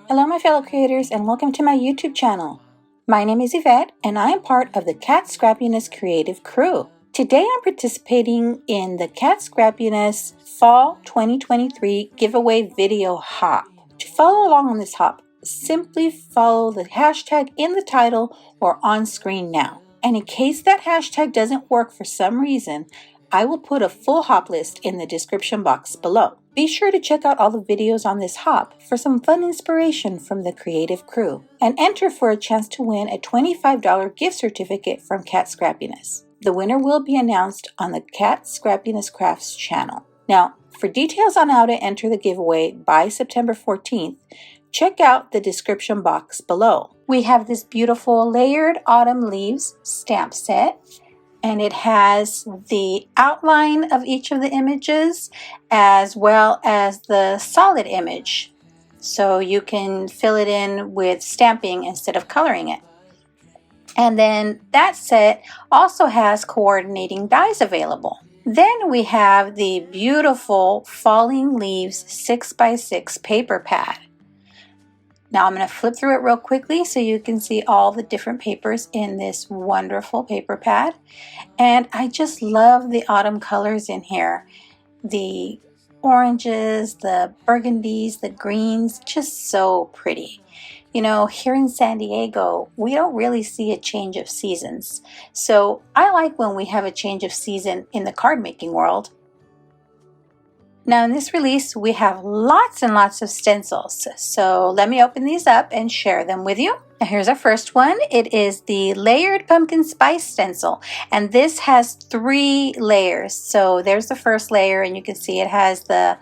Hello my fellow creators and welcome to my YouTube channel. My name is Yvette and I am part of the Cat Scrappiness creative crew. Today I'm participating in the Cat Scrappiness Fall 2023 giveaway video hop. To follow along on this hop, simply follow the hashtag in the title or on screen now. And in case that hashtag doesn't work for some reason, I will put a full hop list in the description box below. Be sure to check out all the videos on this hop for some fun inspiration from the creative crew and enter for a chance to win a $25 gift certificate from Cat Scrappiness. The winner will be announced on the Cat Scrappiness Crafts channel. Now, for details on how to enter the giveaway by September 14th, check out the description box below. We have this beautiful layered autumn leaves stamp set. And it has the outline of each of the images as well as the solid image. So you can fill it in with stamping instead of coloring it. And then that set also has coordinating dies available. Then we have the beautiful Falling Leaves 6x6 paper pad. Now I'm going to flip through it real quickly so you can see all the different papers in this wonderful paper pad. And I just love the autumn colors in here. The oranges, the burgundies, the greens, just so pretty. You know, here in San Diego, we don't really see a change of seasons. So I like when we have a change of season in the card making world. Now in this release, we have lots and lots of stencils. So let me open these up and share them with you. Now here's our first one. It is the Layered Pumpkin Spice Stencil. And this has 3 layers. So there's the first layer and you can see it has the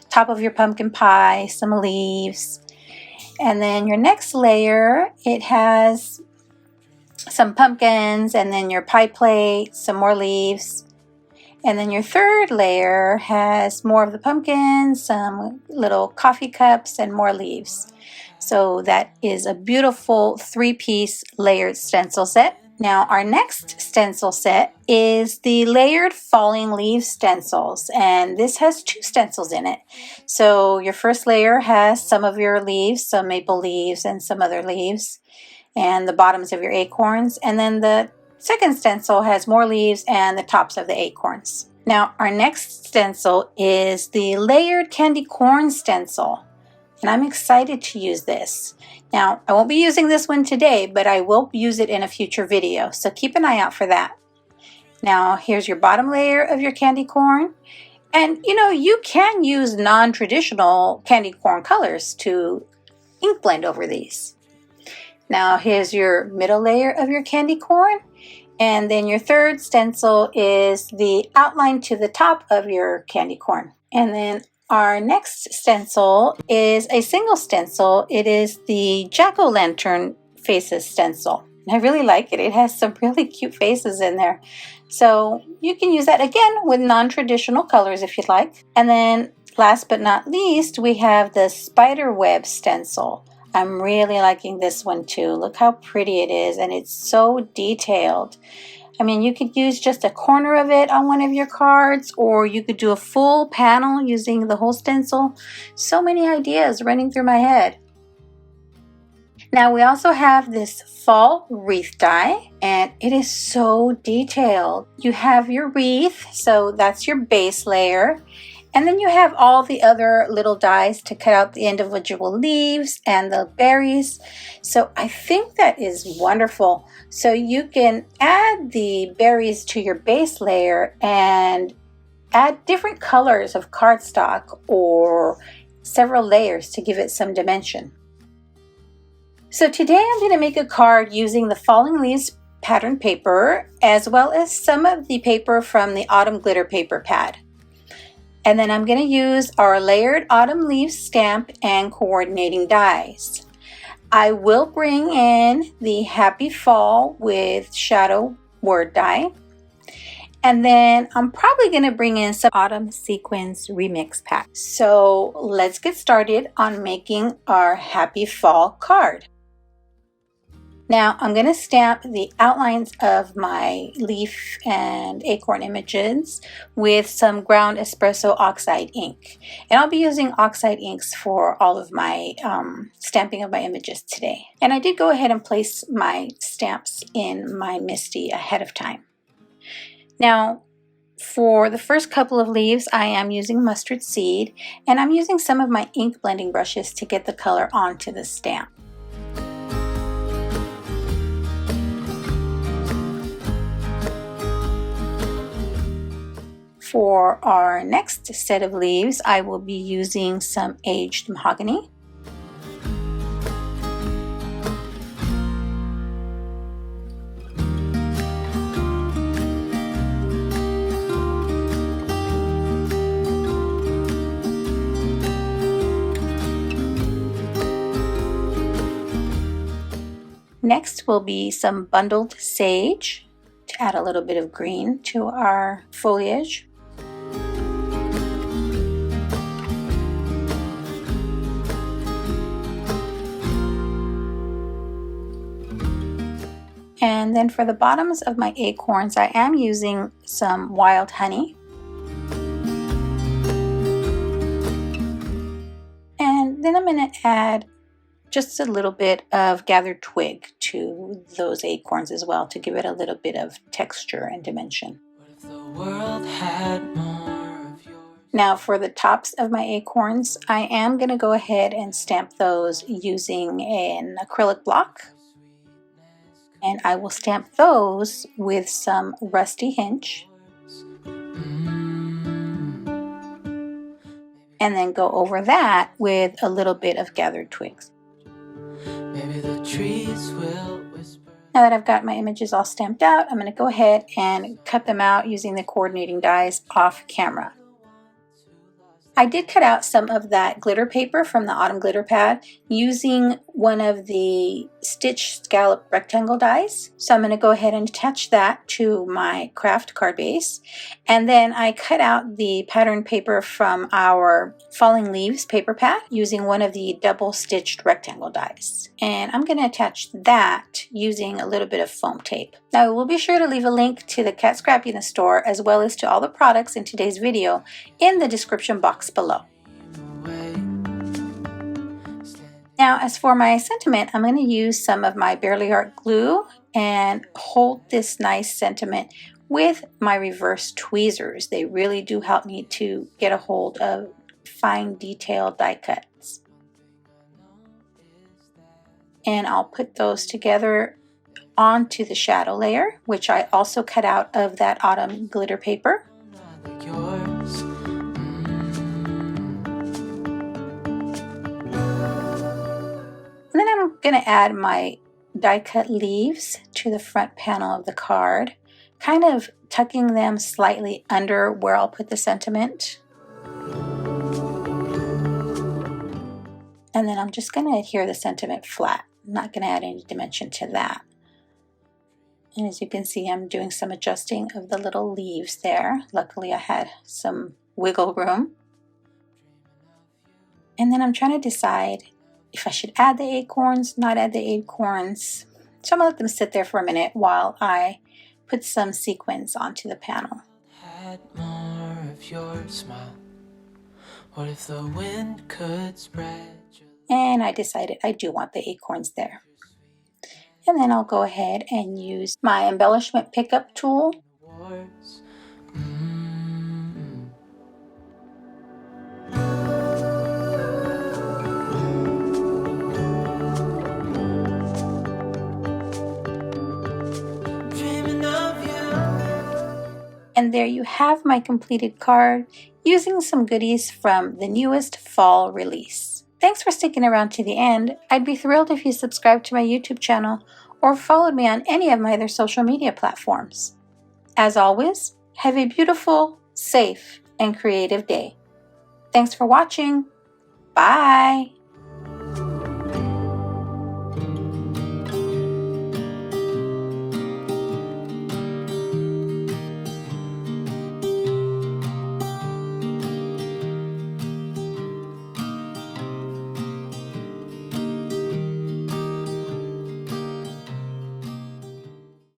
top of your pumpkin pie, some leaves. And then your next layer, it has some pumpkins and then your pie plate, some more leaves. And then your third layer has more of the pumpkins, some little coffee cups, and more leaves. So that is a beautiful 3-piece layered stencil set. Now our next stencil set is the Layered Falling Leaves stencils. And this has 2 stencils in it. So your first layer has some of your leaves, some maple leaves and some other leaves, and the bottoms of your acorns. And then the second stencil has more leaves and the tops of the acorns. Now our next stencil is the Layered Candy Corn stencil. And I'm excited to use this. Now I won't be using this one today, but I will use it in a future video. So keep an eye out for that. Now here's your bottom layer of your candy corn. And you know, you can use non-traditional candy corn colors to ink blend over these. Now here's your middle layer of your candy corn. And then your third stencil is the outline to the top of your candy corn. And then our next stencil is a single stencil. It is the Jack-o'-lantern faces stencil. And I really like it. It has some really cute faces in there. So you can use that again with non-traditional colors if you'd like. And then last but not least, we have the spider web stencil. I'm really liking this one too. Look how pretty it is, and it's so detailed. I mean, you could use just a corner of it on one of your cards, or you could do a full panel using the whole stencil. So many ideas running through my head. Now we also have this fall wreath die, and it is so detailed. You have your wreath, so that's your base layer. And then you have all the other little dies to cut out the individual leaves and the berries. So I think that is wonderful. So you can add the berries to your base layer and add different colors of cardstock or several layers to give it some dimension. So today I'm going to make a card using the Falling Leaves pattern paper as well as some of the paper from the Autumn Glitter paper pad. And then I'm going to use our Layered Autumn Leaves stamp and coordinating dies. I will bring in the Happy Fall with Shadow word die. And then I'm probably going to bring in some Autumn Sequins remix pack. So let's get started on making our Happy Fall card. Now I'm going to stamp the outlines of my leaf and acorn images with some ground espresso oxide ink. And I'll be using oxide inks for all of my stamping of my images today. And I did go ahead and place my stamps in my MISTI ahead of time. Now, for the first couple of leaves, I am using mustard seed, and I'm using some of my ink blending brushes to get the color onto the stamp. For our next set of leaves, I will be using some aged mahogany. Next will be some bundled sage to add a little bit of green to our foliage. And then for the bottoms of my acorns, I am using some wild honey. And then I'm going to add just a little bit of gathered twig to those acorns as well to give it a little bit of texture and dimension. Now for the tops of my acorns, I am going to go ahead and stamp those using an acrylic block. And I will stamp those with some rusty hinge. And then go over that with a little bit of gathered twigs. Maybe the trees will whisper. Now that I've got my images all stamped out, I'm going to go ahead and cut them out using the coordinating dies off camera. I did cut out some of that glitter paper from the Autumn glitter pad using one of the stitch scallop rectangle dies. So I'm going to go ahead and attach that to my craft card base. And then I cut out the pattern paper from our Falling Leaves paper pad using one of the double stitched rectangle dies. And I'm going to attach that using a little bit of foam tape. Now we'll be sure to leave a link to the Cat Scrappiness store as well as to all the products in today's video in the description box below. Now as for my sentiment, I'm going to use some of my Barely Art glue and hold this nice sentiment with my reverse tweezers. They really do help me to get a hold of fine detailed die cuts. And I'll put those together onto the shadow layer, which I also cut out of that Autumn glitter paper. And then I'm going to add my die cut leaves to the front panel of the card, kind of tucking them slightly under where I'll put the sentiment. And then I'm just going to adhere the sentiment flat. I'm not going to add any dimension to that. And as you can see, I'm doing some adjusting of the little leaves there. Luckily, I had some wiggle room. And then I'm trying to decide if I should add the acorns, not add the acorns. So I'm going to let them sit there for a minute while I put some sequins onto the panel. Had more of your smile. What if the wind could spread? And I decided I do want the acorns there. And then I'll go ahead and use my embellishment pickup tool. And there you have my completed card using some goodies from the newest fall release. Thanks for sticking around to the end. I'd be thrilled if you subscribed to my YouTube channel or followed me on any of my other social media platforms. As always, have a beautiful, safe, and creative day. Thanks for watching. Bye.